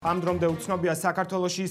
ამ დრომდე უცნობია საქართველოში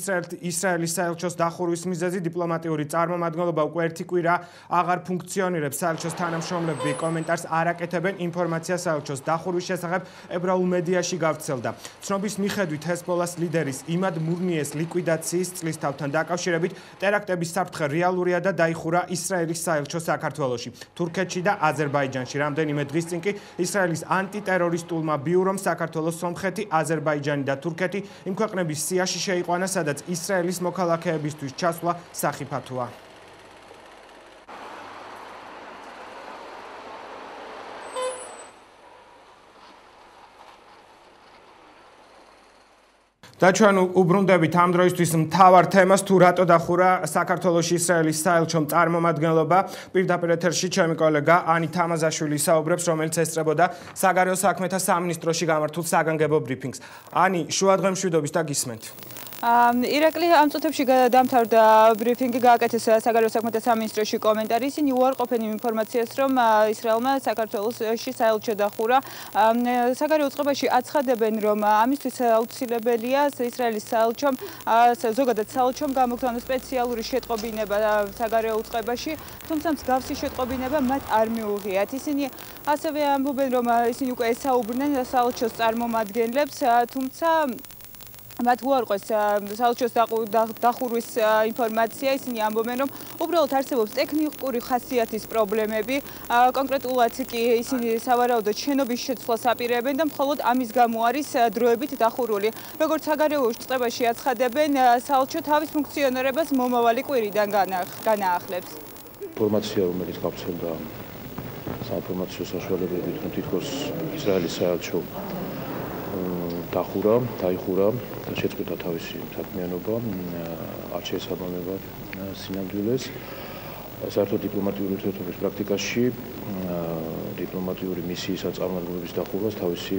ისრაელის საელჩოს დახურვის მიზეზი დიპლომატიური წარმომადგენლობა უკვე ერთი კვირა აღარ ფუნქციონირებს. საელჩოს თანამშრომლები კომენტარს არ აკეთებენ. ინფორმაცია საელჩოს დახურვის შესახებ ებრაულ მედიაში გავრცელდა. ცნობის მიხედვით ჰეზბოლას ლიდერის იმად მურნიეს ლიკვიდაციის წლისთავთან დაკავშირებით ტერაქტების საფრთხე რეალურია და დაიხურა ისრაელის საელჩო საქართველოში, თურქეთში და აზერბაიჯანში. რამდენიმე დღის წინ კი ისრაელის ანტიტერორისტულმა ბიურომ საქართველოს სომხეთი, აზერბაიჯანი და თურქეთი იმ ქვეყნების სიაში შეიყვანა, სადაც ისრაელის მოქალაქეებისთვის ჩასვლა სახიფათოა. და ჩვენ უბრუნდებით ამ დროისთვის მთავარ თემას, თუ რატო დახურა საქართველოში ისრაელის საელჩომ წარმომადგენლობა. პირდაპირ ეთერში ჩემი კოლეგა ანი თამაზაშვილი საუბრებს, რომელიც ესწრებოდა საგარეო საქმეთა სამინისტროში გამართულ საგანგებო ბრიფინგს. ანი, შუა დღე მშვიდობის და გისმენთ. ირაკლი, ამ წუთებში დამთავრდა ბრიფინგი, გააკეთეს საგარეო საქმეთა სამინისტროში კომენტარი. ისინი უარყოფენ იმ ინფორმაციას, რომ ისრაელმა საქართველოში საელჩო დახურა. საგარეო წყობაში აცხადებენ, რომ ამისთვის აუცილებელია ისრაელის საელჩომ, ზოგადად საელჩომ გამოგზავნოს სპეციალური შეტყობინება საგარეო წყობაში, თუმცა მსგავსი შეტყობინება მათ არ მიუღიათ. ისინი ასევე ამბობენ, რომ ისინი უკვე ესაუბრნენ საელჩოს წარმომადგენლებს, თუმცა მათ უარყვეს საელჩოს დახურვის ინფორმაცია. ისინი ამბობენ, რომ უბრალოდ არსებობს ტექნიკური ხასიათის პრობლემები, კონკრეტულად კი ისინი სავარაუდოდ შენობის შეცვლას აპირებენ და მხოლოდ ამის გამო არის დროებით დახურული. როგორც საგარეო წყობაში აცხადებენ, საელჩო თავის ფუნქციონირებას მომავალი კვირიდან განაახლებს. ინფორმაცია, რომელიც გავრცელდა საინფორმაციო საშუალებებით, რომ თითქოს ისრაელის საელჩო დაიხურა და შეწყვეტა თავისი საქმიანობა, არ შეესაბამება სინამდვილეს. საერთოდ დიპლომატიური ურთიერთობების პრაქტიკაში დიპლომატიური მისიის წარმომადგენლობის დახურვას თავისი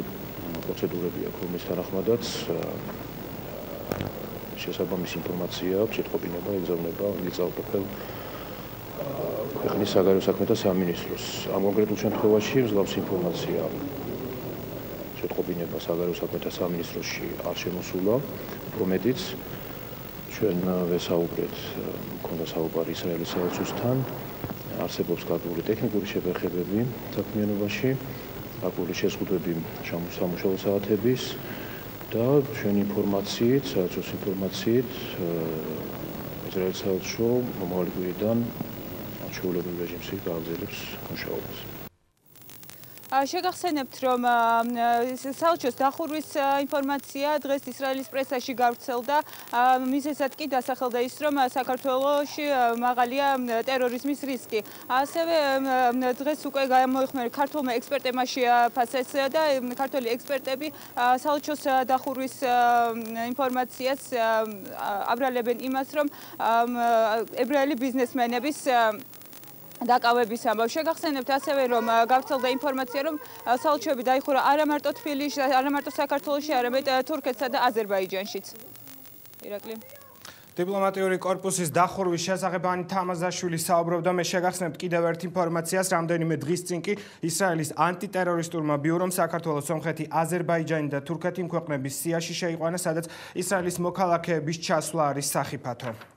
პროცედურები აქვს, რომლის თანახმადაც შესაბამისი ინფორმაცია, შეტყობინება ეგზავნება მიწავყოფელ ქვეყნის საგარეო საქმეთა სამინისტროს. ამ კონკრეტულ შემთხვევაში მსგავსი ინფორმაცია შეტყობინება საგარეო საქმეთა სამინისტროში არ შემოსულა, რომედიც ჩვენ ვესაუბრეთ, მქონდა საუბარი ისრაელის საელჩოსთან, არსებობს გარკვეული ტექნიკური შეფერხებები საქმიანობაში, გარკვეული შეზღუდვები სამუშაო საათების და ჩვენი ინფორმაციით, საელჩოს ინფორმაციით, ისრაელის საელჩო მომავალი კვირიდან ჩვეულებრივ რეჟიმში გააგრძელებს მუშაობას. შეგახსენებთ, რომ საელჩოს დახურვის ინფორმაცია დღეს ისრაელის პრესაში გავრცელდა. მიზეზად კი დასახელდა ის, რომ საქართველოში მაღალია ტერორიზმის რისკი. ასევე დღეს უკვე გამოიხმარა ქართულმა ექსპერტებმა შეაფასეს და ქართული ექსპერტები საელჩოს დახურვის ინფორმაციას აბრალებენ იმას, რომ ებრაელი ბიზნესმენების დაკავების ამბავი. შეგახსენებთ ასევე, რომ გავრცელდა ინფორმაცია, რომ საელჩოები დაიხურა არა მარტო თბილისში, არა მარტო საქართველოში, არამედ თურქეთსა და აზერბაიჯანშიც. ირაკლი. დიპლომატიური კორპუსის დახურვის შესახებ ანი თამაზაშვილი საუბრობდა. მე შეგახსენებთ კიდევ ერთ ინფორმაციას, რამდენიმე დღის წინ კი ისრაელის ანტიტერორისტულმა ბიურომ საქართველოს, სომხეთი, აზერბაიჯანი და თურქეთი იმ ქვეყნების სიაში შეიყვანა, სადაც ისრაელის მოქალაქეების ჩასვლა არის სახიფათო.